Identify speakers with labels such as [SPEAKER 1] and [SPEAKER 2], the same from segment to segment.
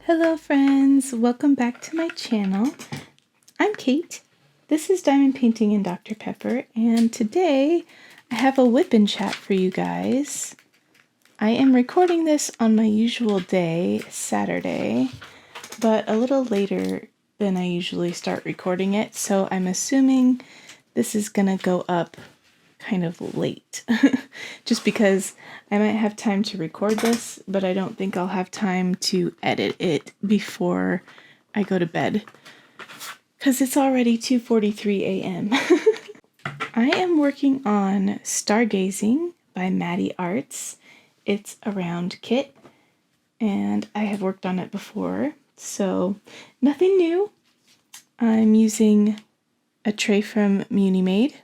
[SPEAKER 1] Hello friends, welcome back to my channel. I'm Kate. This is Diamond Painting and Dr. Pepper, and today I have a WIP and chat for you guys. I am recording this on my usual day, Saturday, but a little later than I usually start recording it, so I'm assuming this is gonna go up kind of late just because I might have time to record this, but I don't think I'll have time to edit it before I go to bed because it's already 2:43 a.m. I am working on Stargazing by Maddie Arts. It's a round kit and I have worked on it before, so nothing new. I'm using a tray from Munimade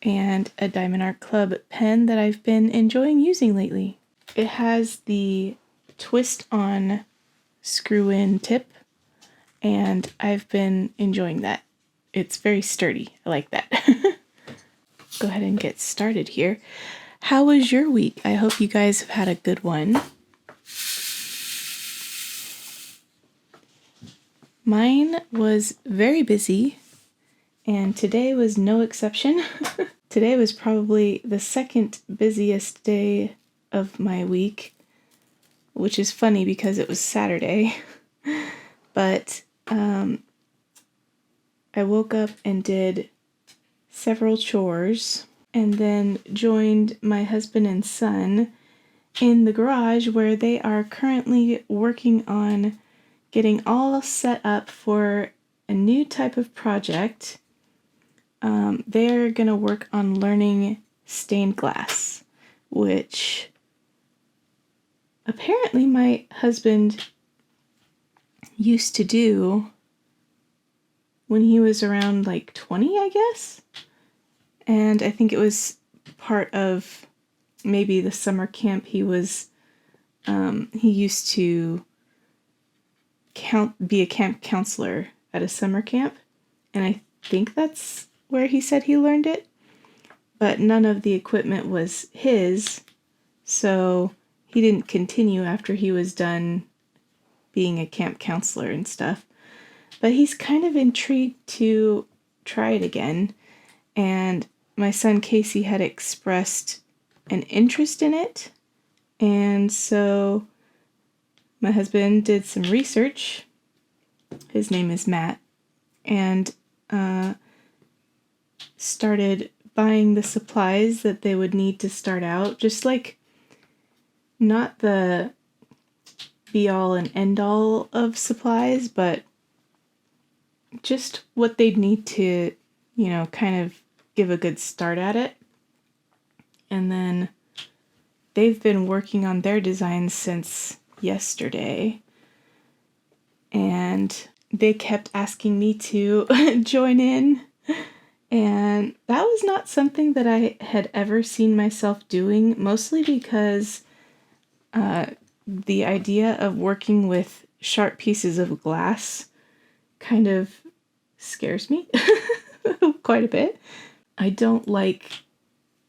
[SPEAKER 1] and a Diamond Art Club pen that I've been enjoying using lately. It has the twist-on screw-in tip, and I've been enjoying that. It's very sturdy. I like that. Go ahead and get started here. How was your week? I hope you guys have had a good one. Mine was very busy, and today was no exception. Today was probably the second busiest day of my week, which is funny because it was Saturday. But I woke up and did several chores and then joined my husband and son in the garage where they are currently working on getting all set up for a new type of project. They're going to work on learning stained glass, which apparently my husband used to do when he was around like 20, I guess. And I think it was part of maybe the summer camp he was, he used to be a camp counselor at a summer camp. And I think that's where he said he learned it, but none of the equipment was his, so he didn't continue after he was done being a camp counselor and stuff. But he's kind of intrigued to try it again, and my son Casey had expressed an interest in it, and so my husband did some research. His name is Matt, and started buying the supplies that they would need to start out, just like not the be all and end all of supplies, but just what they'd need to, kind of give a good start at it. And then they've been working on their designs since yesterday, and they kept asking me to join in. And that was not something that I had ever seen myself doing, mostly because the idea of working with sharp pieces of glass kind of scares me quite a bit. I don't like,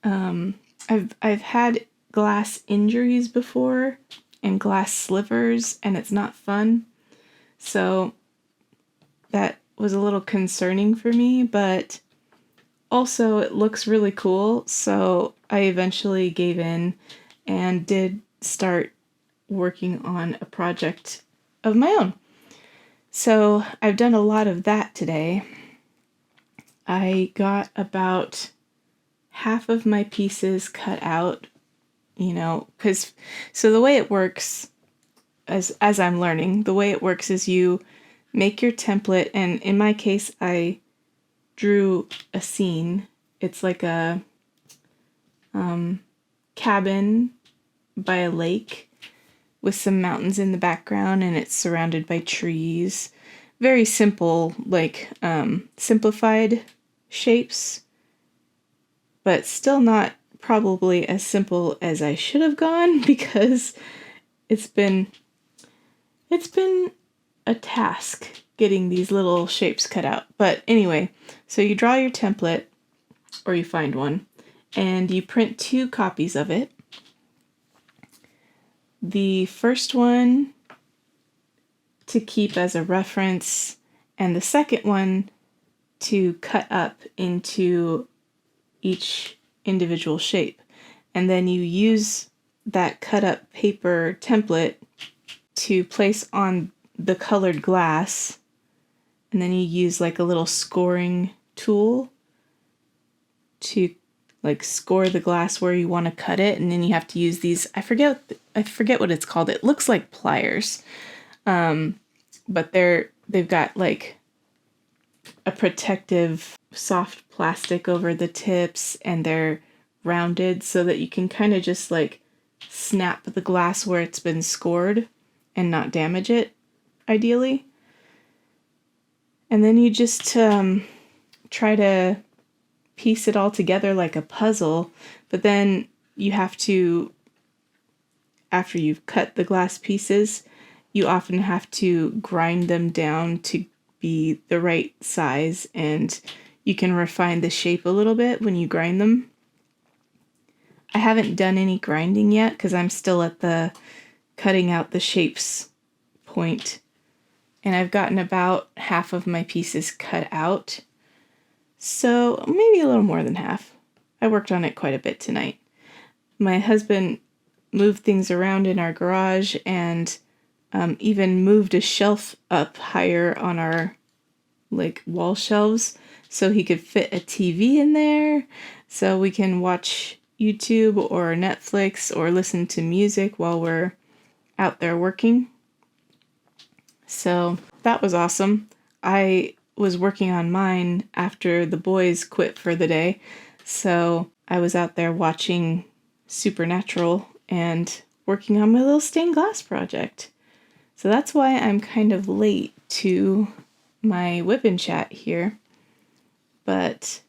[SPEAKER 1] I've had glass injuries before and glass slivers, and it's not fun. So that was a little concerning for me, but also, it looks really cool, so I eventually gave in and did start working on a project of my own. So I've done a lot of that today. I got about half of my pieces cut out, so the way it works, as I'm learning, the way it works is you make your template, and in my case, I drew a scene. It's like a cabin by a lake with some mountains in the background, and it's surrounded by trees. Very simple, like simplified shapes, but still not probably as simple as I should have gone, because it's been a task getting these little shapes cut out. But anyway, so you draw your template, or you find one, and you print 2 copies of it. The first one to keep as a reference, and the second one to cut up into each individual shape. And then you use that cut up paper template to place on the colored glass, and then you use like a little scoring tool to like score the glass where you want to cut it, and then you have to use these, I forget what it's called. It looks like pliers. But they've got like a protective soft plastic over the tips, and they're rounded so that you can kind of just like snap the glass where it's been scored and not damage it, ideally. And then you just try to piece it all together like a puzzle, but then you have to, after you've cut the glass pieces, you often have to grind them down to be the right size, and you can refine the shape a little bit when you grind them. I haven't done any grinding yet because I'm still at the cutting out the shapes point, and I've gotten about half of my pieces cut out. So maybe a little more than half. I worked on it quite a bit tonight. My husband moved things around in our garage and even moved a shelf up higher on our like wall shelves so he could fit a TV in there so we can watch YouTube or Netflix or listen to music while we're out there working. So that was awesome. I was working on mine after the boys quit for the day, so I was out there watching Supernatural and working on my little stained glass project. So that's why I'm kind of late to my WIP and chat here, but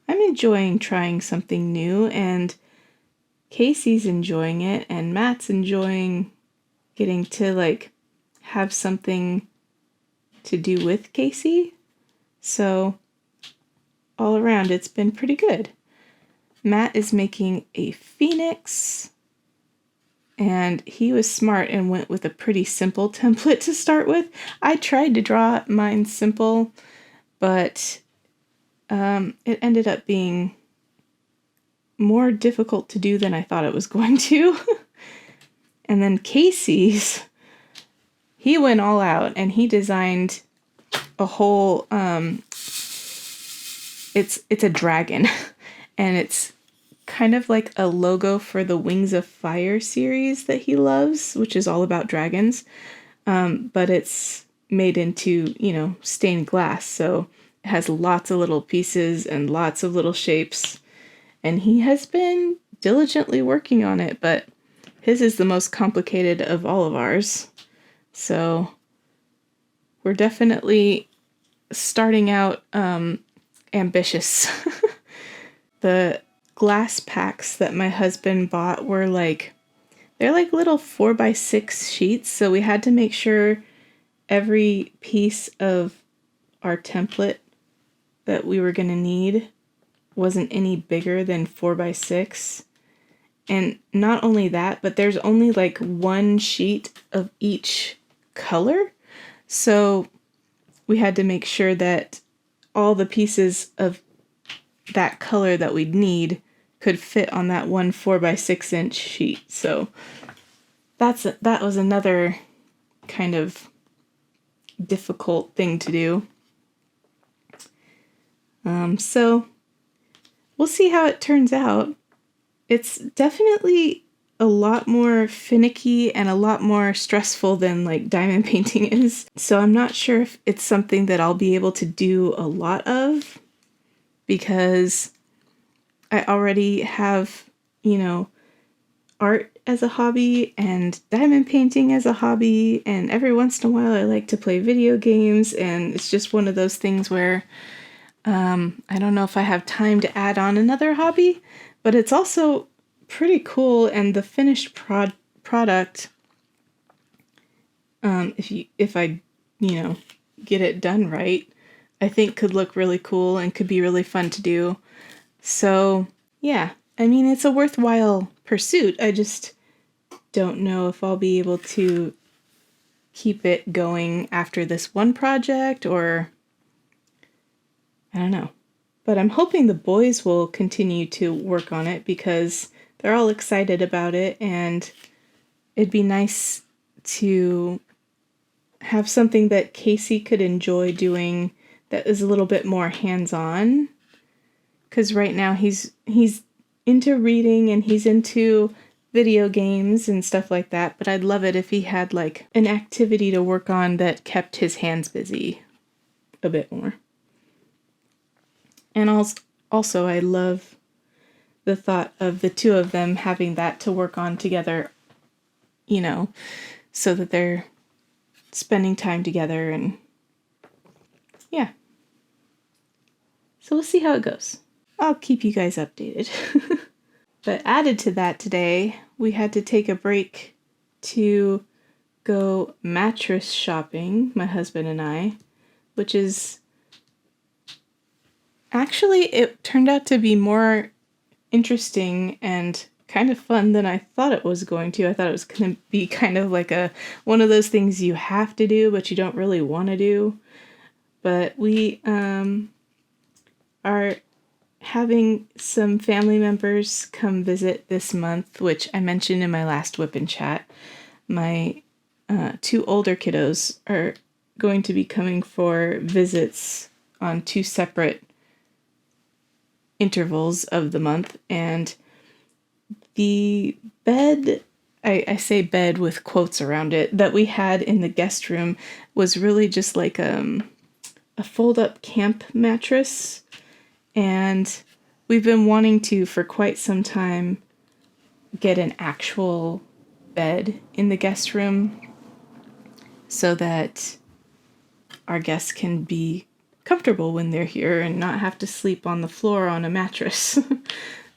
[SPEAKER 1] I'm enjoying trying something new, and Casey's enjoying it, and Matt's enjoying getting to like have something to do with Casey. So all around it's been pretty good. Matt is making a phoenix, and he was smart and went with a pretty simple template to start with. I tried to draw mine simple, but it ended up being more difficult to do than I thought it was going to. And then Casey's, he went all out and he designed a whole, it's a dragon, and it's kind of like a logo for the Wings of Fire series that he loves, which is all about dragons. But it's made into, stained glass. So it has lots of little pieces and lots of little shapes. And he has been diligently working on it, but his is the most complicated of all of ours. So we're definitely starting out ambitious. The glass packs that my husband bought were they're like little 4x6 sheets, so we had to make sure every piece of our template that we were going to need wasn't any bigger than 4x6. And not only that, but there's only like one sheet of each color, so we had to make sure that all the pieces of that color that we'd need could fit on that one 4x6 inch sheet. So that was another kind of difficult thing to do. So we'll see how it turns out. It's definitely a lot more finicky and a lot more stressful than like diamond painting is. So I'm not sure if it's something that I'll be able to do a lot of, because I already have, art as a hobby and diamond painting as a hobby, and every once in a while I like to play video games, and it's just one of those things where I don't know if I have time to add on another hobby, but it's also pretty cool, and the finished product, if I get it done right, I think could look really cool and could be really fun to do. So yeah, I mean, it's a worthwhile pursuit. I just don't know if I'll be able to keep it going after this one project, or I don't know. But I'm hoping the boys will continue to work on it because they're all excited about it, and it'd be nice to have something that Casey could enjoy doing that is a little bit more hands-on. Because right now he's into reading and he's into video games and stuff like that, but I'd love it if he had like an activity to work on that kept his hands busy a bit more. And also I love the thought of the two of them having that to work on together, you know, so that they're spending time together, and yeah. So we'll see how it goes. I'll keep you guys updated. But added to that today, we had to take a break to go mattress shopping, my husband and I, which is actually, it turned out to be more interesting and kind of fun than I thought it was going to. I thought it was going to be kind of like one of those things you have to do, but you don't really want to do. But we are having some family members come visit this month, which I mentioned in my last WIP and chat. My two older kiddos are going to be coming for visits on 2 separate intervals of the month, and the bed, I say bed with quotes around it, that we had in the guest room was really just like a fold-up camp mattress, and we've been wanting to, for quite some time, get an actual bed in the guest room so that our guests can be comfortable when they're here and not have to sleep on the floor on a mattress.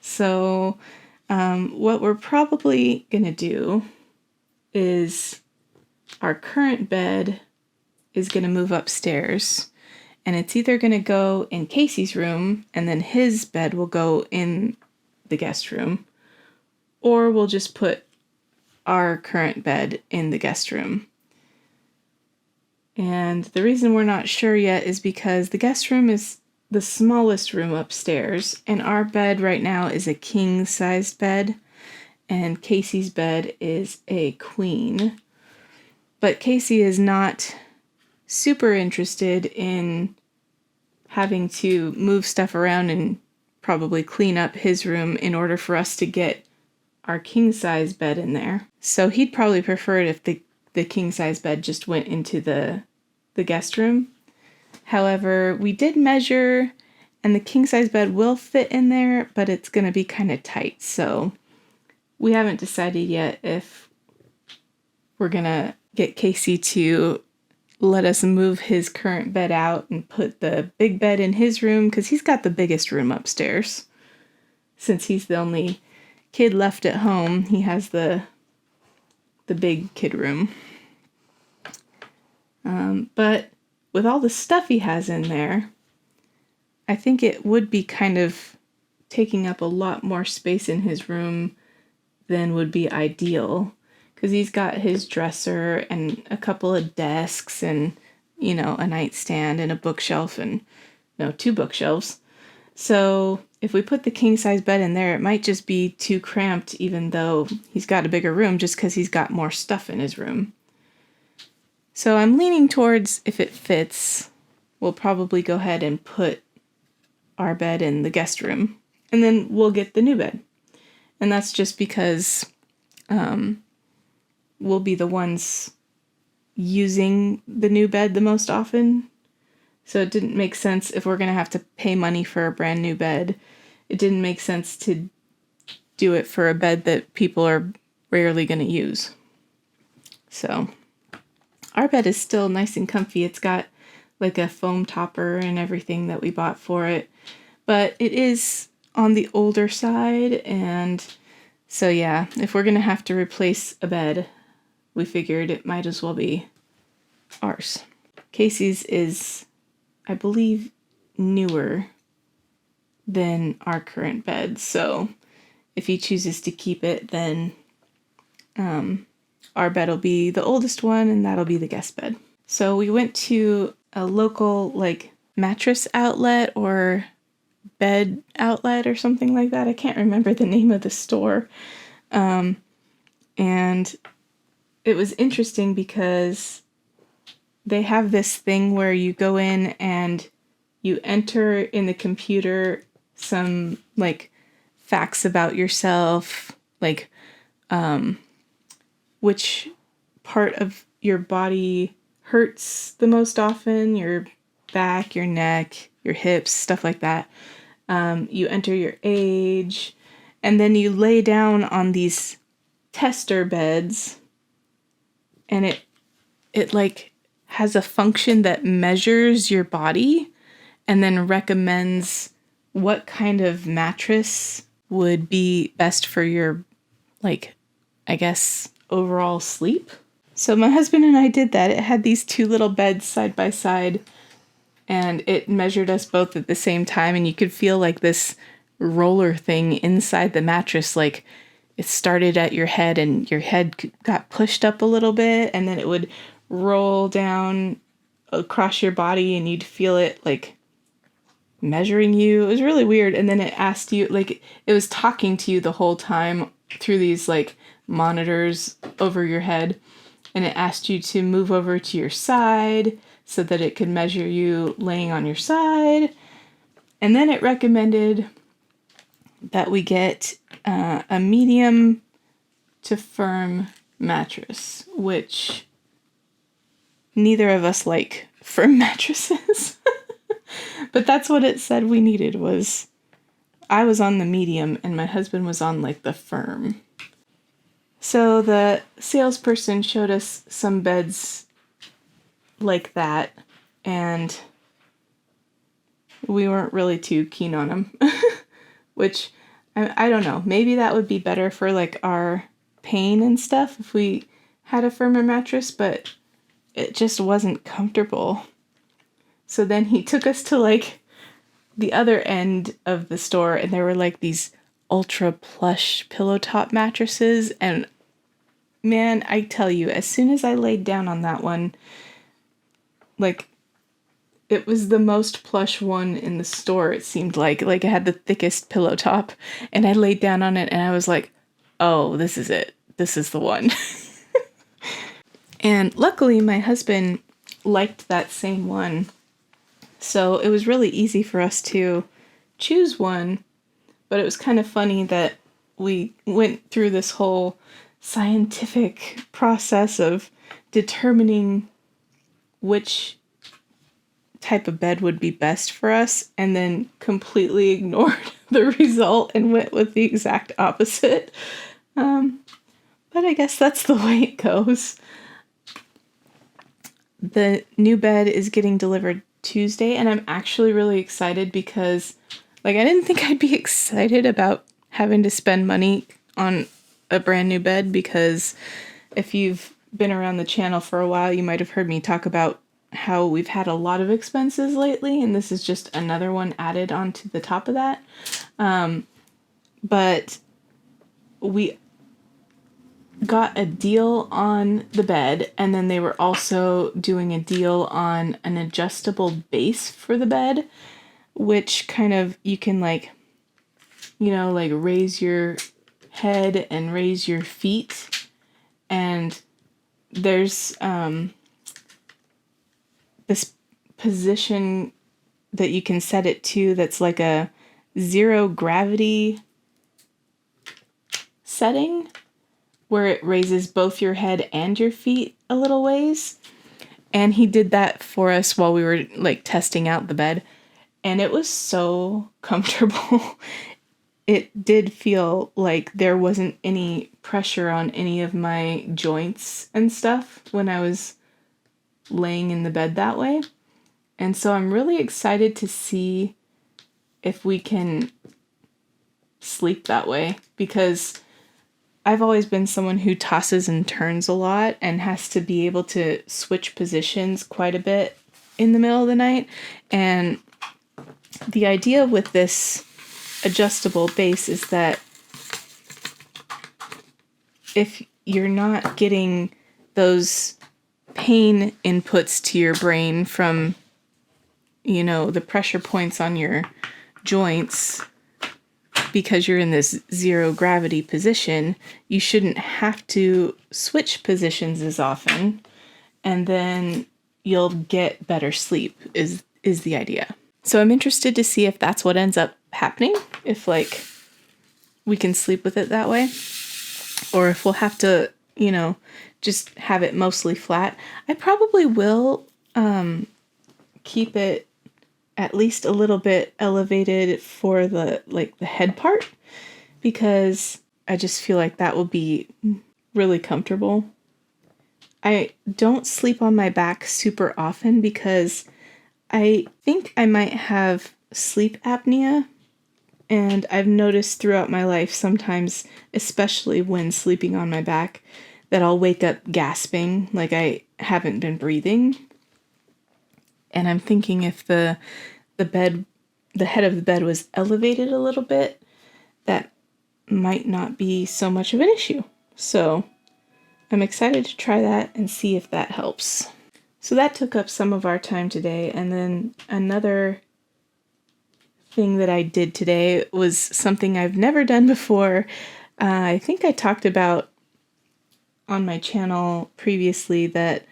[SPEAKER 1] So what we're probably going to do is our current bed is going to move upstairs, and it's either going to go in Casey's room and then his bed will go in the guest room, or we'll just put our current bed in the guest room. And the reason we're not sure yet is because the guest room is the smallest room upstairs, and our bed right now is a king-sized bed, and Casey's bed is a queen. But Casey is not super interested in having to move stuff around and probably clean up his room in order for us to get our king-size bed in there. So he'd probably prefer it if the king-size bed just went into the guest room. However, we did measure, and the king-size bed will fit in there, but it's going to be kind of tight. So we haven't decided yet if we're going to get Casey to let us move his current bed out and put the big bed in his room, because he's got the biggest room upstairs. Since he's the only kid left at home, he has the big kid room. But with all the stuff he has in there, I think it would be kind of taking up a lot more space in his room than would be ideal, because he's got his dresser and a couple of desks and, you know, a nightstand and a bookshelf and, no, 2 bookshelves. So if we put the king-size bed in there, it might just be too cramped, even though he's got a bigger room, just because he's got more stuff in his room. So I'm leaning towards, if it fits, we'll probably go ahead and put our bed in the guest room, and then we'll get the new bed. And that's just because we'll be the ones using the new bed the most often. So it didn't make sense, if we're going to have to pay money for a brand new bed, it didn't make sense to do it for a bed that people are rarely going to use. So our bed is still nice and comfy. It's got like a foam topper and everything that we bought for it, but it is on the older side, and so yeah, if we're gonna have to replace a bed, we figured it might as well be ours. Casey's is, I believe, newer than our current bed, so if he chooses to keep it, then our bed will be the oldest one, and that'll be the guest bed. So we went to a local like mattress outlet or bed outlet or something like that. I can't remember the name of the store. And it was interesting because they have this thing where you go in and you enter in the computer some like facts about yourself, like which part of your body hurts the most often, your back, your neck, your hips, stuff like that. You enter your age, and then you lay down on these tester beds, and it like has a function that measures your body and then recommends what kind of mattress would be best for your, like, I guess, overall sleep. So my husband and I did that. It had these two little beds side by side, and it measured us both at the same time, and you could feel like this roller thing inside the mattress, like it started at your head and your head got pushed up a little bit, and then it would roll down across your body and you'd feel it like measuring you. It was really weird. And then it asked you, like, it was talking to you the whole time through these like monitors over your head, and it asked you to move over to your side so that it could measure you laying on your side. And then it recommended that we get a medium to firm mattress, which neither of us like firm mattresses. But that's what it said we needed. Was I was on the medium and my husband was on like the firm. So the salesperson showed us some beds like that, and we weren't really too keen on them. Which, I don't know, maybe that would be better for like our pain and stuff if we had a firmer mattress, but it just wasn't comfortable. So then he took us to like the other end of the store, and there were like these ultra plush pillow top mattresses, and man, I tell you, as soon as I laid down on that one, like, it was the most plush one in the store, it seemed like it had the thickest pillow top, and I laid down on it and I was like, oh, this is it. This is the one. And luckily my husband liked that same one. So it was really easy for us to choose one, but it was kind of funny that we went through this whole scientific process of determining which type of bed would be best for us, and then completely ignored the result and went with the exact opposite. But I guess that's the way it goes. The new bed is getting delivered Tuesday, and I'm actually really excited because, like, I didn't think I'd be excited about having to spend money on a brand new bed, because if you've been around the channel for a while, you might have heard me talk about how we've had a lot of expenses lately, and this is just another one added onto the top of that. But we got a deal on the bed, and then they were also doing a deal on an adjustable base for the bed, which kind of, you can like, you know, like raise your head and raise your feet, and there's this position that you can set it to that's like a zero gravity setting, where it raises both your head and your feet a little ways. And he did that for us while we were like testing out the bed, and it was so comfortable. It did feel like there wasn't any pressure on any of my joints and stuff when I was laying in the bed that way. And so I'm really excited to see if we can sleep that way, because I've always been someone who tosses and turns a lot and has to be able to switch positions quite a bit in the middle of the night. And the idea with this adjustable base is that if you're not getting those pain inputs to your brain from, you know, the pressure points on your joints because you're in this zero gravity position. You shouldn't have to switch positions as often, and then you'll get better sleep is the idea. So I'm interested to see if that's what ends up happening, if like we can sleep with it that way, or if we'll have to, you know, just have it mostly flat. I probably will keep it at least a little bit elevated for the head part, because I just feel like that will be really comfortable. I don't sleep on my back super often because I think I might have sleep apnea, and I've noticed throughout my life sometimes, especially when sleeping on my back, that I'll wake up gasping like I haven't been breathing. And I'm thinking if the head of the bed was elevated a little bit, that might not be so much of an issue. So I'm excited to try that and see if that helps. So that took up some of our time today. And then another thing that I did today was something I've never done before. I think I talked about on my channel previously that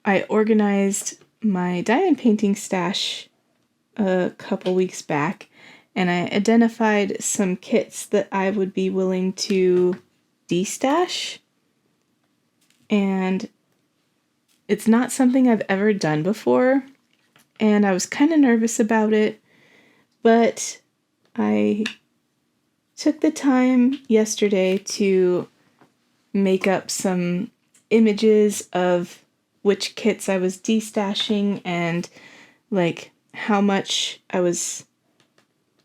[SPEAKER 1] I organized my diamond painting stash a couple weeks back, and I identified some kits that I would be willing to destash. And it's not something I've ever done before, and I was kind of nervous about it, but I took the time yesterday to make up some images of which kits I was destashing and like how much I was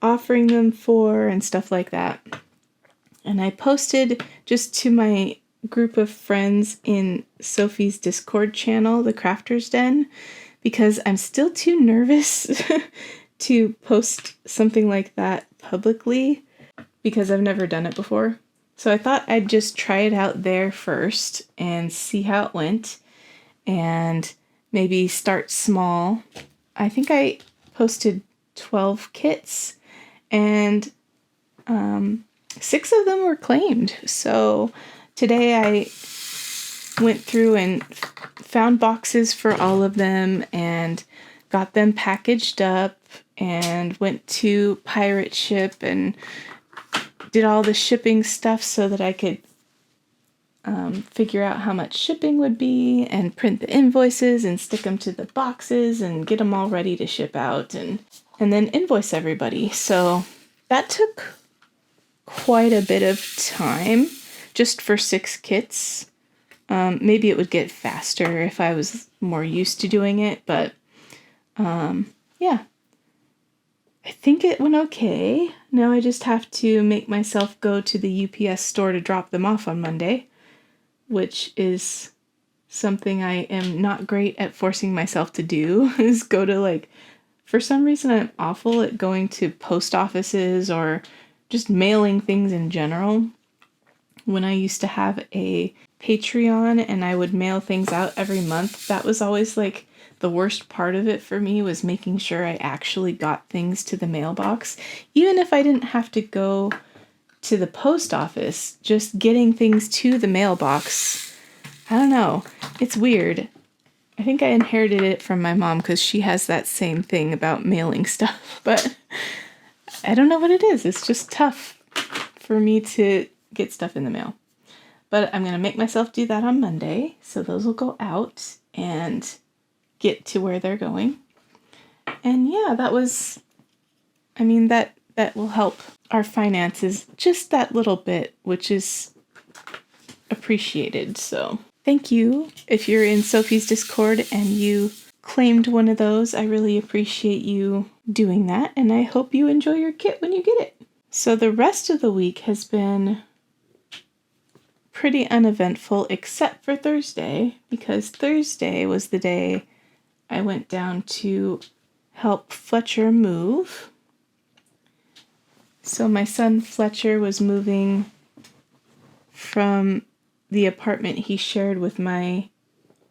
[SPEAKER 1] offering them for and stuff like that. And I posted just to my group of friends in Sophie's Discord channel, the Crafter's Den, because I'm still too nervous to post something like that publicly because I've never done it before. So I thought I'd just try it out there first and see how it went, and maybe start small. I think I posted 12 kits, and 6 of them were claimed. So today I went through and found boxes for all of them and got them packaged up, and went to Pirate Ship and did all the shipping stuff so that I could figure out how much shipping would be and print the invoices and stick them to the boxes and get them all ready to ship out, and then invoice everybody. So that took quite a bit of time just for 6 kits. Maybe it would get faster if I was more used to doing it, but yeah. I think it went okay. Now I just have to make myself go to the UPS store to drop them off on Monday, which is something I am not great at forcing myself to do, is go to for some reason I'm awful at going to post offices or just mailing things in general. When I used to have a Patreon and I would mail things out every month, that was always the worst part of it for me, was making sure I actually got things to the mailbox. Even if I didn't have to go to the post office, just getting things to the mailbox, I don't know, it's weird. I think I inherited it from my mom because she has that same thing about mailing stuff, but I don't know what it is. It's just tough for me to get stuff in the mail. But I'm going to make myself do that on Monday, so those will go out and get to where they're going. And yeah, that will help our finances just that little bit, which is appreciated. So thank you. If you're in Sophie's Discord and you claimed one of those, I really appreciate you doing that, and I hope you enjoy your kit when you get it. So the rest of the week has been pretty uneventful, except for Thursday, because Thursday was the day I went down to help Fletcher move. So my son Fletcher was moving from the apartment he shared with my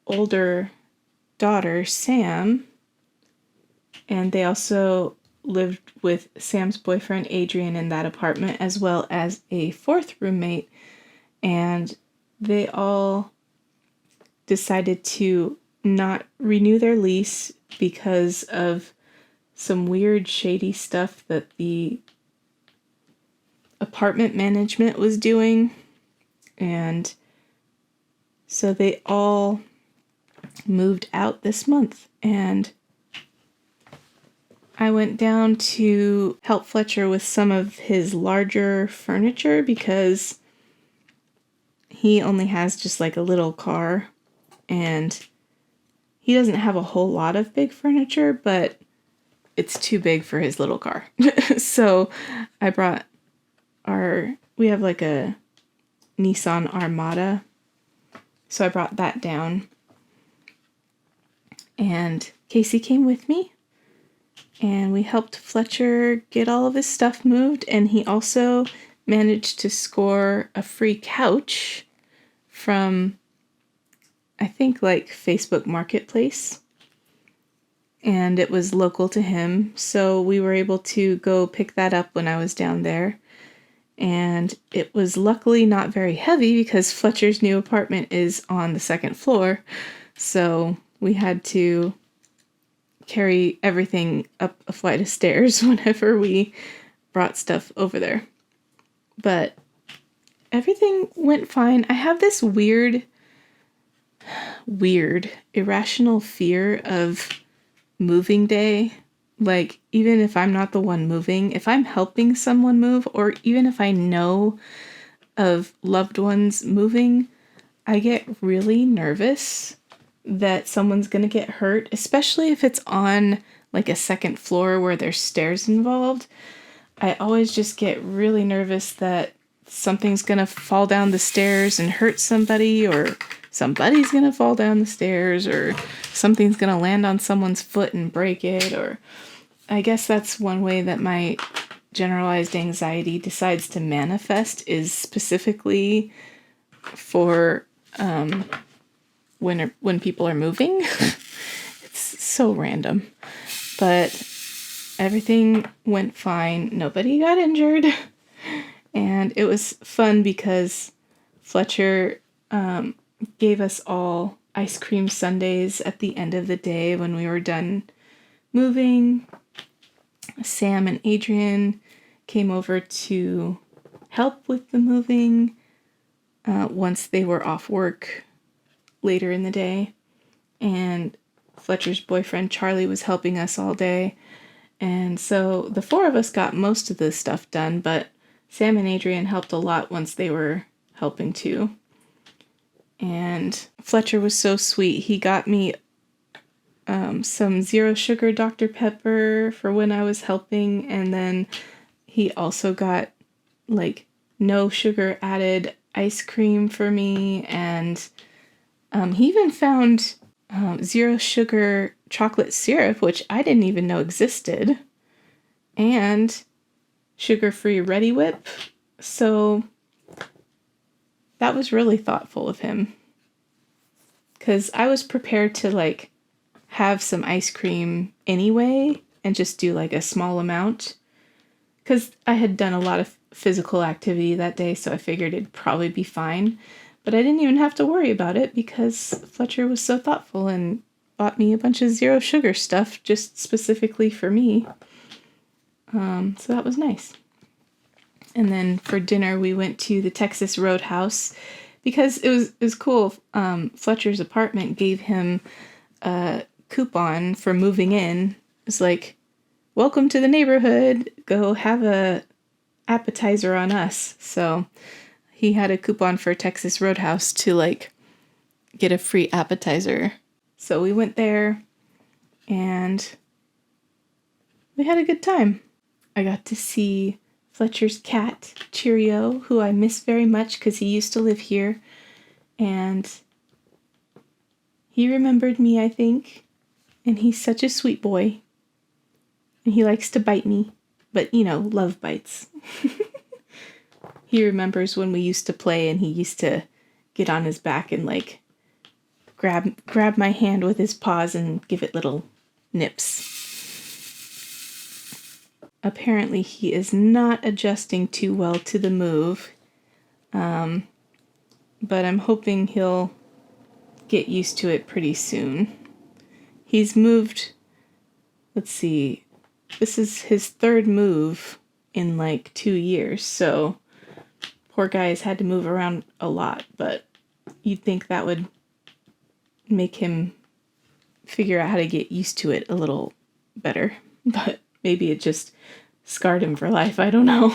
[SPEAKER 1] older daughter, Sam, and they also lived with Sam's boyfriend, Adrian, in that apartment, as well as a fourth roommate, and they all decided to not renew their lease because of some weird, shady stuff that the apartment management was doing, and so they all moved out this month, and I went down to help Fletcher with some of his larger furniture because he only has just like a little car, and he doesn't have a whole lot of big furniture, but it's too big for his little car. So I brought we have like a Nissan Armada, so I brought that down, and Casey came with me, and we helped Fletcher get all of his stuff moved, and he also managed to score a free couch from, I think, like Facebook Marketplace, and it was local to him, so we were able to go pick that up when I was down there, and it was luckily not very heavy because Fletcher's new apartment is on the second floor, so we had to carry everything up a flight of stairs whenever we brought stuff over there. But everything went fine. I have this weird, irrational fear of moving day. Like, even if I'm not the one moving, if I'm helping someone move, or even if I know of loved ones moving, I get really nervous that someone's gonna get hurt, especially if it's on like a second floor where there's stairs involved. I always just get really nervous that something's gonna fall down the stairs and hurt somebody, or somebody's gonna fall down the stairs, or something's gonna land on someone's foot and break it, or I guess that's one way that my generalized anxiety decides to manifest, is specifically for when people are moving. It's so random. But everything went fine. Nobody got injured. And it was fun because Fletcher gave us all ice cream sundaes at the end of the day when we were done moving. Sam and Adrian came over to help with the moving once they were off work later in the day. And Fletcher's boyfriend Charlie was helping us all day. And so the four of us got most of the stuff done, but Sam and Adrian helped a lot once they were helping too. And Fletcher was so sweet. He got me some zero sugar Dr. Pepper for when I was helping, and then he also got like no sugar added ice cream for me, and he even found zero sugar chocolate syrup, which I didn't even know existed, and sugar-free Ready Whip. So that was really thoughtful of him, because I was prepared to like have some ice cream anyway and just do like a small amount, because I had done a lot of physical activity that day, so I figured it'd probably be fine. But I didn't even have to worry about it because Fletcher was so thoughtful and bought me a bunch of zero sugar stuff just specifically for me. So that was nice. And then for dinner we went to the Texas Roadhouse because it was cool. Fletcher's apartment gave him a coupon for moving in. It's like, welcome to the neighborhood. Go have a appetizer on us. So he had a coupon for Texas Roadhouse to like get a free appetizer. So we went there and we had a good time. I got to see Fletcher's cat, Cheerio, who I miss very much because he used to live here. And he remembered me, I think. And he's such a sweet boy. And he likes to bite me. But, you know, love bites. He remembers when we used to play and he used to get on his back and like grab my hand with his paws and give it little nips. Apparently he is not adjusting too well to the move, but I'm hoping he'll get used to it pretty soon. He's moved, let's see, this is his third move in like 2 years, so poor guy has had to move around a lot, but you'd think that would make him figure out how to get used to it a little better, but maybe it just scarred him for life, I don't know.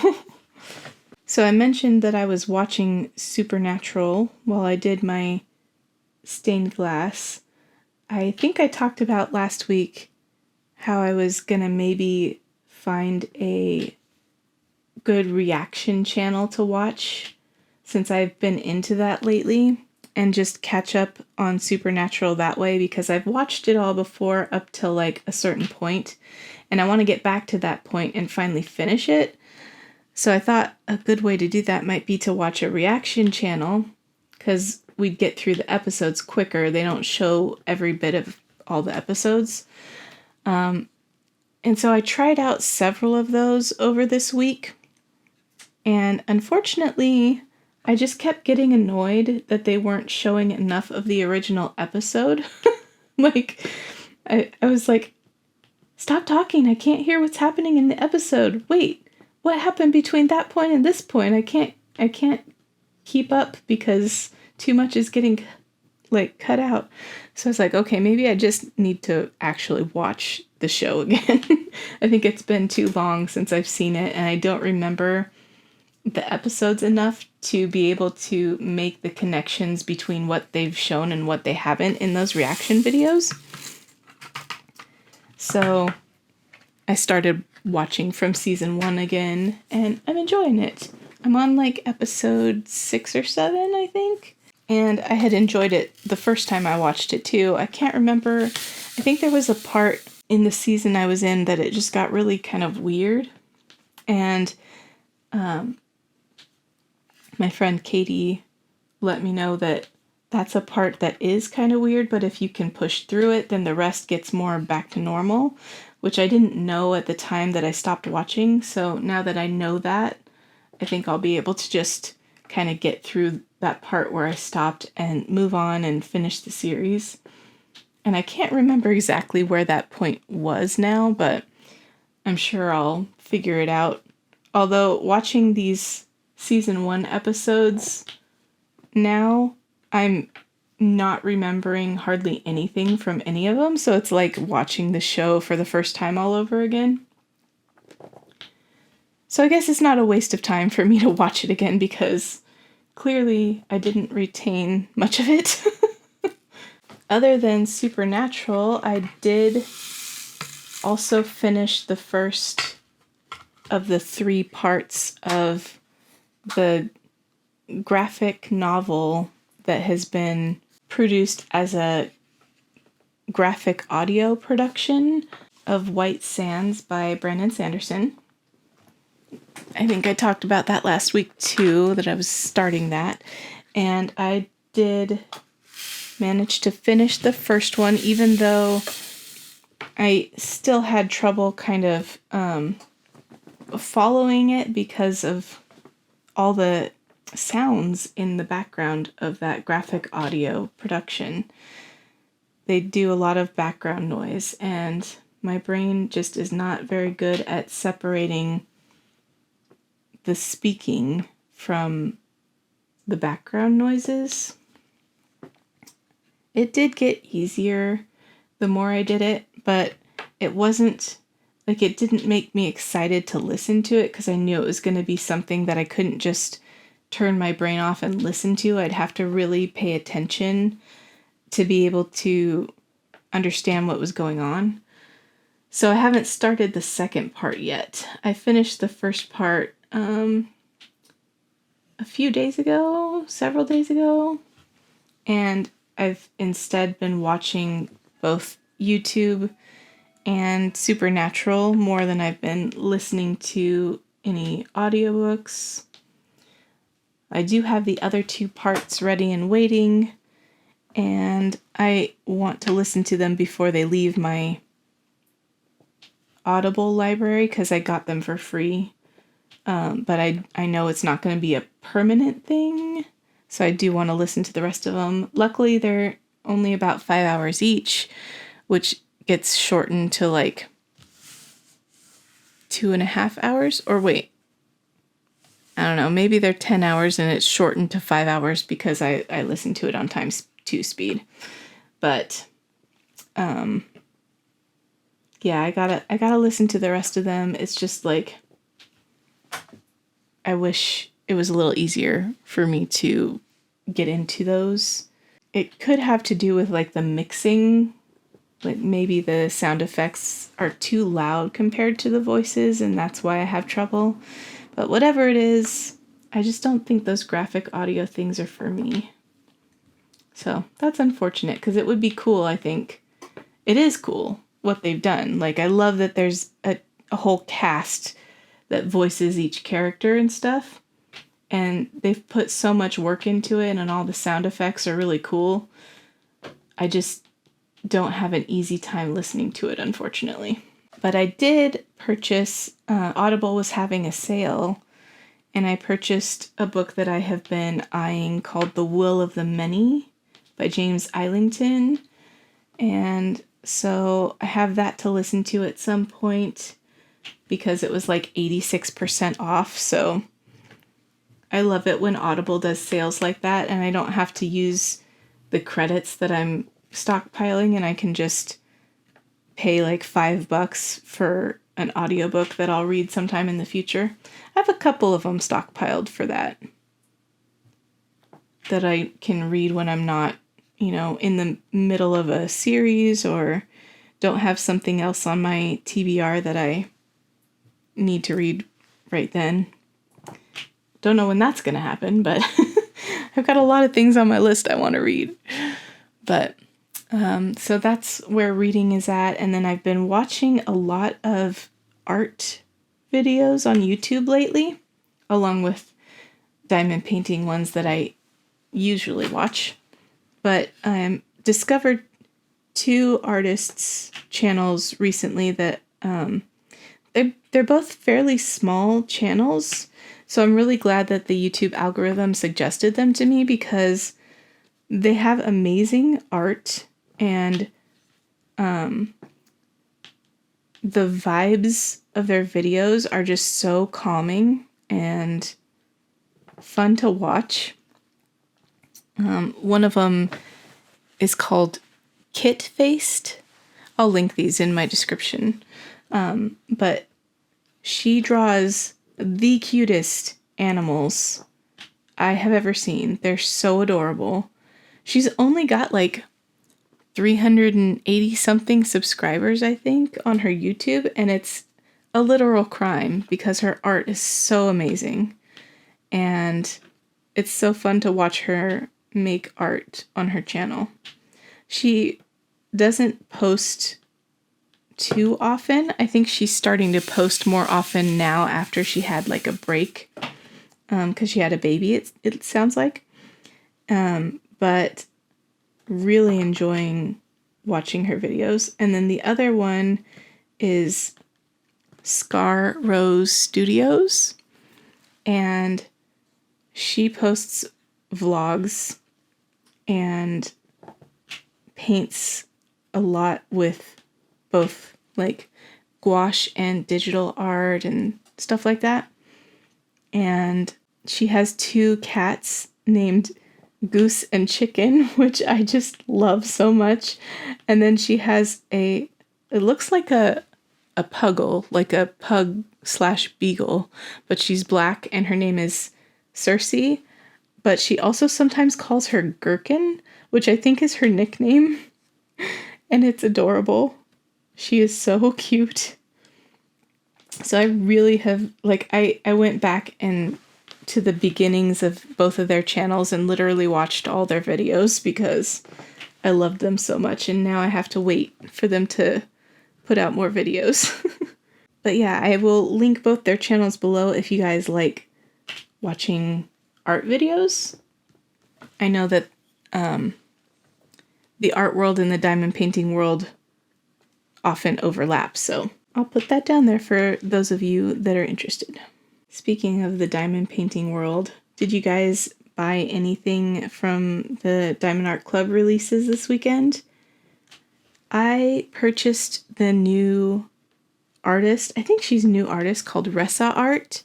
[SPEAKER 1] So I mentioned that I was watching Supernatural while I did my stained glass. I think I talked about last week how I was gonna maybe find a good reaction channel to watch since I've been into that lately, and just catch up on Supernatural that way, because I've watched it all before up till like a certain point, and I want to get back to that point and finally finish it. So I thought a good way to do that might be to watch a reaction channel, because we'd get through the episodes quicker. They don't show every bit of all the episodes. And so I tried out several of those over this week, and unfortunately, I just kept getting annoyed that they weren't showing enough of the original episode. Like, I was like, stop talking, I can't hear what's happening in the episode. Wait, what happened between that point and this point? I can't keep up because too much is getting like cut out. So I was like, okay, maybe I just need to actually watch the show again. I think it's been too long since I've seen it, and I don't remember the episodes enough to be able to make the connections between what they've shown and what they haven't in those reaction videos. So I started watching from season 1 again, and I'm enjoying it. I'm on like episode 6 or 7, I think. And I had enjoyed it the first time I watched it too. I can't remember. I think there was a part in the season I was in that it just got really kind of weird. And my friend Katie let me know that that's a part that is kind of weird, but if you can push through it, then the rest gets more back to normal, which I didn't know at the time that I stopped watching. So now that I know that, I think I'll be able to just kind of get through that part where I stopped and move on and finish the series. And I can't remember exactly where that point was now, but I'm sure I'll figure it out. Although watching these season 1 episodes now, I'm not remembering hardly anything from any of them, so it's like watching the show for the first time all over again. So I guess it's not a waste of time for me to watch it again, because clearly I didn't retain much of it. Other than Supernatural, I did also finish the first of the 3 parts of the graphic novel that has been produced as a graphic audio production of White Sands by Brandon Sanderson. I think I talked about that last week too, that I was starting that. And I did manage to finish the first one, even though I still had trouble kind of following it because of all the sounds in the background of that graphic audio production. They do a lot of background noise, and my brain just is not very good at separating the speaking from the background noises. It did get easier the more I did it, but it wasn't like, it didn't make me excited to listen to it, because I knew it was going to be something that I couldn't just turn my brain off and listen to. I'd have to really pay attention to be able to understand what was going on. So I haven't started the second part yet. I finished the first part a few days ago, several days ago, and I've instead been watching both YouTube and Supernatural more than I've been listening to any audiobooks. I do have the other 2 parts ready and waiting, and I want to listen to them before they leave my Audible library because I got them for free. But I know it's not going to be a permanent thing, so I do want to listen to the rest of them. Luckily, they're only about 5 hours each, which gets shortened to like 2.5 hours, or wait, I don't know, maybe they're 10 hours and it's shortened to 5 hours because I listen to it on times 2 speed. But yeah, I gotta listen to the rest of them. It's just like, I wish it was a little easier for me to get into those. It could have to do with like the mixing. Like maybe the sound effects are too loud compared to the voices, and that's why I have trouble. But whatever it is, I just don't think those graphic audio things are for me. So that's unfortunate, because it would be cool, I think. It is cool what they've done. Like, I love that there's a whole cast that voices each character and stuff. And they've put so much work into it, and all the sound effects are really cool. I just don't have an easy time listening to it, unfortunately. But I did purchase, Audible was having a sale, and I purchased a book that I have been eyeing called The Will of the Many by James Islington. And so I have that to listen to at some point because it was like 86% off. So I love it when Audible does sales like that, and I don't have to use the credits that I'm stockpiling, and I can just pay like $5 for an audiobook that I'll read sometime in the future. I have a couple of them stockpiled for that I can read when I'm not, in the middle of a series or don't have something else on my TBR that I need to read right then. Don't know when that's going to happen, but I've got a lot of things on my list I want to read. But so that's where reading is at. And then I've been watching a lot of art videos on YouTube lately, along with diamond painting ones that I usually watch. But I discovered 2 artists' channels recently that they're both fairly small channels. So I'm really glad that the YouTube algorithm suggested them to me, because they have amazing art, and the vibes of their videos are just so calming and fun to watch. One of them is called Kit Faced. I'll link these in my description. But she draws the cutest animals I have ever seen. They're so adorable. She's only got like 380 something subscribers, I think, on her YouTube, and it's a literal crime because her art is so amazing. And it's so fun to watch her make art on her channel. She doesn't post too often. I think she's starting to post more often now after she had like a break, because she had a baby, it sounds like. But really enjoying watching her videos. And then the other one is Scar Rose Studios, and she posts vlogs and paints a lot with both like gouache and digital art and stuff like that. And she has 2 cats named Goose and Chicken, which I just love so much. And then she has it looks like a puggle, like a pug/beagle, but she's black, and her name is Cersei. But she also sometimes calls her Gherkin, which I think is her nickname. And it's adorable. She is so cute. So I really have, like, I went back and to the beginnings of both of their channels and literally watched all their videos because I loved them so much, and now I have to wait for them to put out more videos. But yeah, I will link both their channels below if you guys like watching art videos. I know that the art world and the diamond painting world often overlap, so I'll put that down there for those of you that are interested. Speaking of the diamond painting world, did you guys buy anything from the Diamond Art Club releases this weekend? I purchased the new artist, I think she's a new artist called Ressa Art,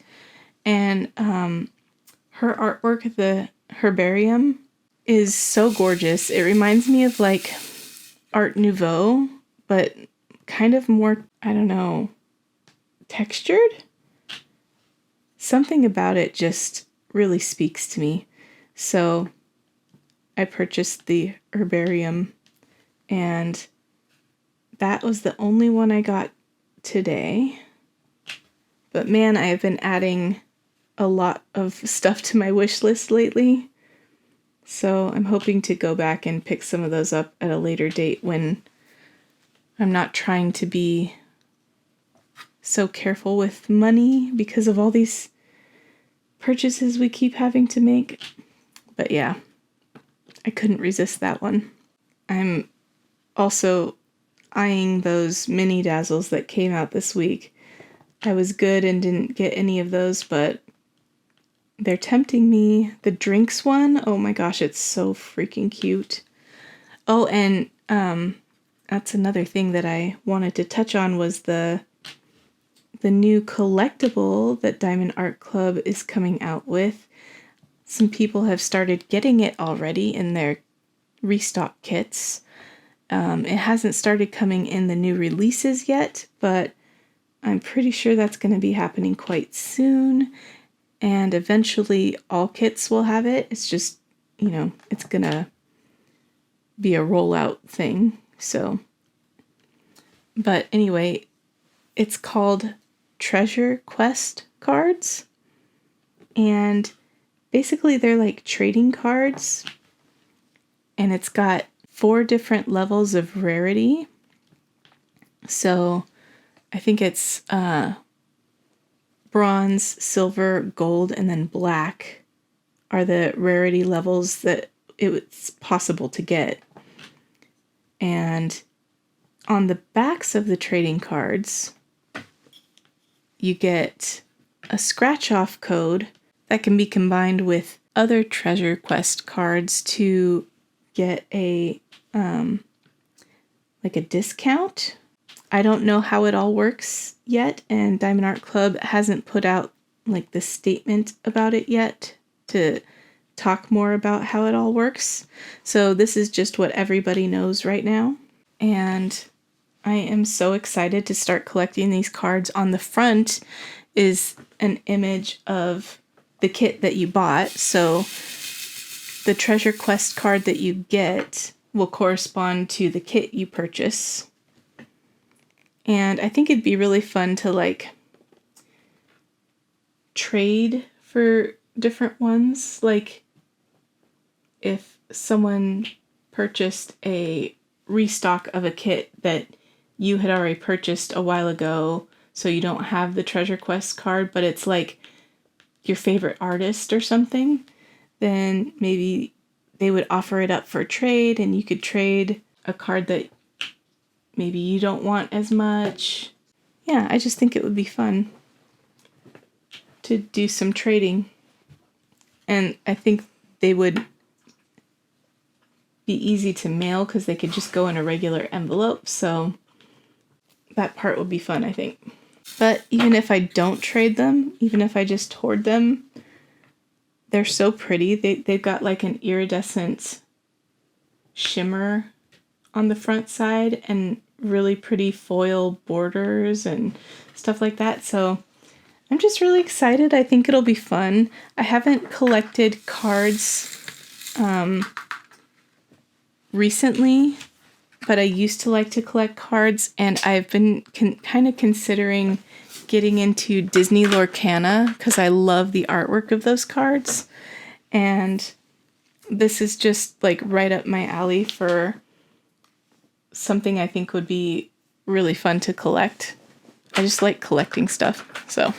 [SPEAKER 1] and her artwork, the herbarium, is so gorgeous. It reminds me of like Art Nouveau, but kind of more, I don't know, textured? Something about it just really speaks to me. So I purchased the herbarium, and that was the only one I got today. But man, I have been adding a lot of stuff to my wish list lately. So I'm hoping to go back and pick some of those up at a later date when I'm not trying to be so careful with money because of all these purchases we keep having to make. But yeah, I couldn't resist that one. I'm also eyeing those mini dazzles that came out this week. I was good and didn't get any of those, but they're tempting me. The drinks one, oh my gosh, it's so freaking cute. Oh, and that's another thing that I wanted to touch on was the new collectible that Diamond Art Club is coming out with. Some people have started getting it already in their restock kits. It hasn't started coming in the new releases yet, but I'm pretty sure that's going to be happening quite soon. And eventually all kits will have it. It's just, it's going to be a rollout thing. So, but anyway, it's called Treasure Quest cards. And basically they're like trading cards. And it's got 4 different levels of rarity. So I think it's bronze, silver, gold, and then black are the rarity levels that it's possible to get. And on the backs of the trading cards, you get a scratch-off code that can be combined with other Treasure Quest cards to get a like a discount. I don't know how it all works yet, and Diamond Art Club hasn't put out like the statement about it yet to talk more about how it all works. So this is just what everybody knows right now. And I am so excited to start collecting these cards. On the front is an image of the kit that you bought. So the Treasure Quest card that you get will correspond to the kit you purchase. And I think it'd be really fun to like trade for different ones. Like if someone purchased a restock of a kit that you had already purchased a while ago, so you don't have the Treasure Quest card, but it's like your favorite artist or something, then maybe they would offer it up for trade and you could trade a card that maybe you don't want as much. Yeah, I just think it would be fun to do some trading. And I think they would be easy to mail because they could just go in a regular envelope. So that part would be fun, I think. But even if I don't trade them, even if I just hoard them, they're so pretty. They've got like an iridescent shimmer on the front side and really pretty foil borders and stuff like that. So I'm just really excited. I think it'll be fun. I haven't collected cards recently, but I used to like to collect cards, and I've been kind of considering getting into Disney Lorcana because I love the artwork of those cards. And this is just like right up my alley for something I think would be really fun to collect. I just like collecting stuff. So,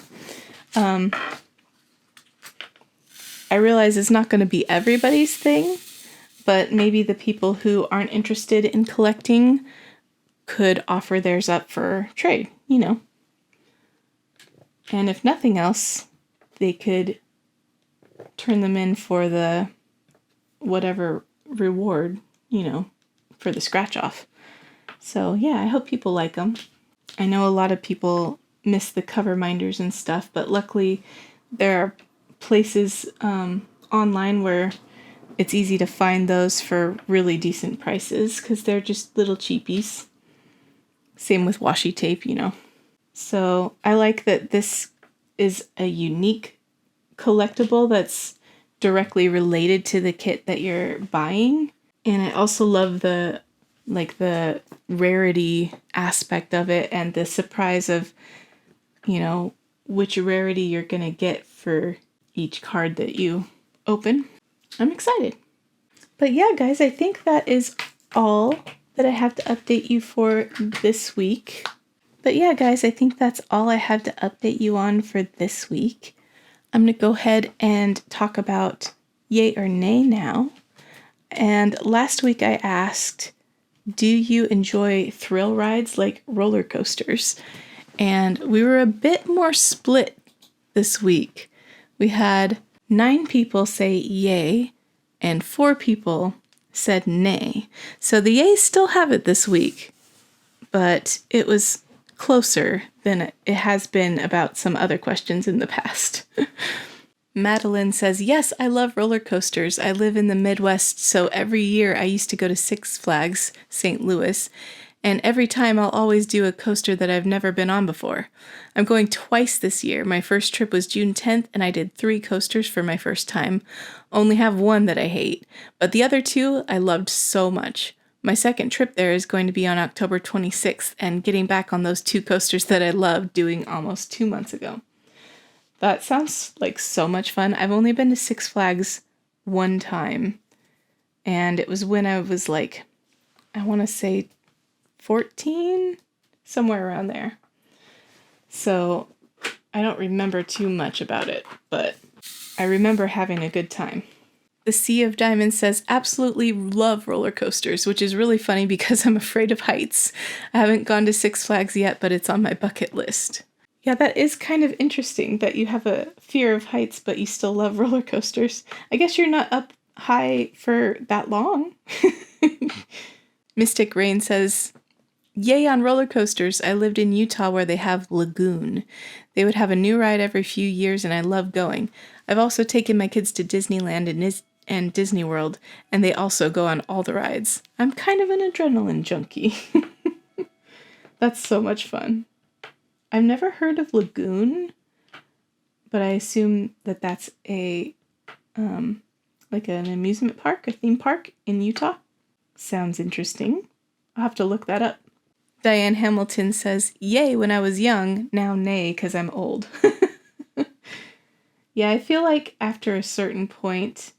[SPEAKER 1] I realize it's not going to be everybody's thing, but maybe the people who aren't interested in collecting could offer theirs up for trade, you know. And if nothing else, they could turn them in for the whatever reward, you know, for the scratch off. So yeah, I hope people like them. I know a lot of people miss the cover minders and stuff, but luckily there are places online where it's easy to find those for really decent prices because they're just little cheapies. Same with washi tape, you know. So I like that this is a unique collectible that's directly related to the kit that you're buying. And I also love the rarity aspect of it and the surprise of, you know, which rarity you're going to get for each card that you open. I'm excited. But yeah, guys, I think that is all that I have to update you for this week. But yeah, guys, I think that's all I have to update you on for this week. I'm going to go ahead and talk about yay or nay now. And last week I asked, do you enjoy thrill rides like roller coasters? And we were a bit more split this week. We had 9 people say yay and 4 people said nay. So the yays still have it this week, but it was closer than it has been about some other questions in the past. Madeline says, yes, I love roller coasters. I live in the Midwest, so every year I used to go to Six Flags, St. Louis, and every time I'll always do a coaster that I've never been on before. I'm going twice this year. My first trip was June 10th, and I did 3 coasters for my first time. Only have one that I hate, but the other 2 I loved so much. My second trip there is going to be on October 26th, and getting back on those 2 coasters that I loved doing almost 2 months ago. That sounds like so much fun. I've only been to Six Flags one time, and it was when I was like, I want to say 14, somewhere around there. So I don't remember too much about it, but I remember having a good time. The Sea of Diamonds says, absolutely love roller coasters, which is really funny because I'm afraid of heights. I haven't gone to Six Flags yet, but it's on my bucket list. Yeah, that is kind of interesting that you have a fear of heights, but you still love roller coasters. I guess you're not up high for that long. Mystic Rain says, yay on roller coasters. I lived in Utah where they have Lagoon. They would have a new ride every few years and I love going. I've also taken my kids to Disneyland and Disney World, and they also go on all the rides. I'm kind of an adrenaline junkie. That's so much fun. I've never heard of Lagoon, but I assume that that's a like an amusement park, a theme park in Utah. Sounds interesting. I'll have to look that up. Diane Hamilton says, yay when I was young, now nay because I'm old. Yeah, I feel like after a certain point,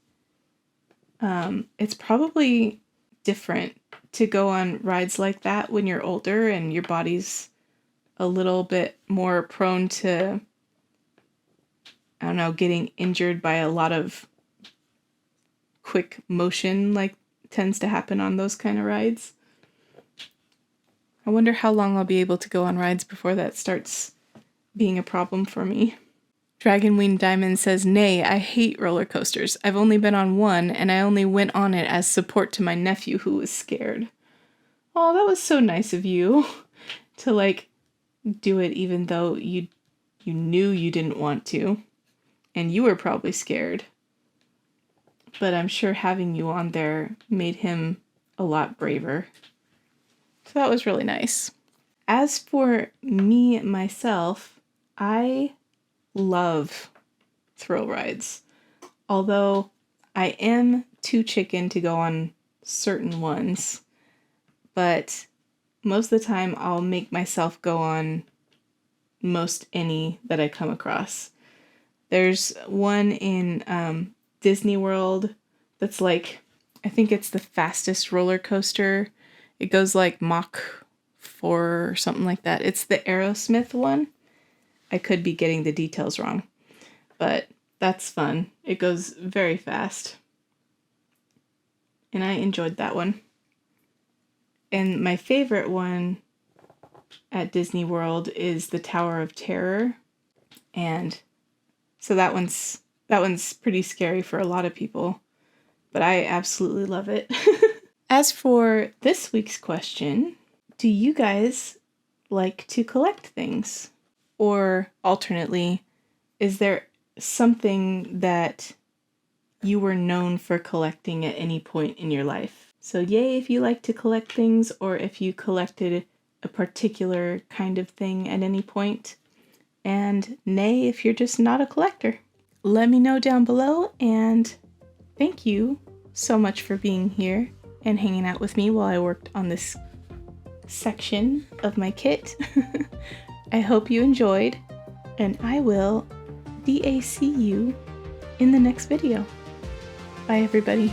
[SPEAKER 1] it's probably different to go on rides like that when you're older and your body's a little bit more prone to, I don't know, getting injured by a lot of quick motion like tends to happen on those kind of rides. I wonder how long I'll be able to go on rides before that starts being a problem for me. Dragonwing Diamond says, nay, I hate roller coasters. I've only been on one, and I only went on it as support to my nephew who was scared. Oh, that was so nice of you to, like, do it even though you knew you didn't want to, and you were probably scared. But I'm sure having you on there made him a lot braver. So that was really nice. As for me, myself, I love thrill rides. Although I am too chicken to go on certain ones. But most of the time I'll make myself go on most any that I come across. There's one in Disney World that's like, I think it's the fastest roller coaster. It goes like Mach 4 or something like that. It's the Aerosmith one. I could be getting the details wrong, but That's fun. It goes very fast. And I enjoyed that one. And my favorite one at Disney World is the Tower of Terror. And so that one's pretty scary for a lot of people, but I absolutely love it. As for this week's question, do you guys like to collect things? Or alternately, is there something that you were known for collecting at any point in your life? So yay if you like to collect things, or if you collected a particular kind of thing at any point, and nay if you're just not a collector. Let me know down below, and thank you so much for being here and hanging out with me while I worked on this section of my kit. I hope you enjoyed, and I will DAC you in the next video. Bye everybody.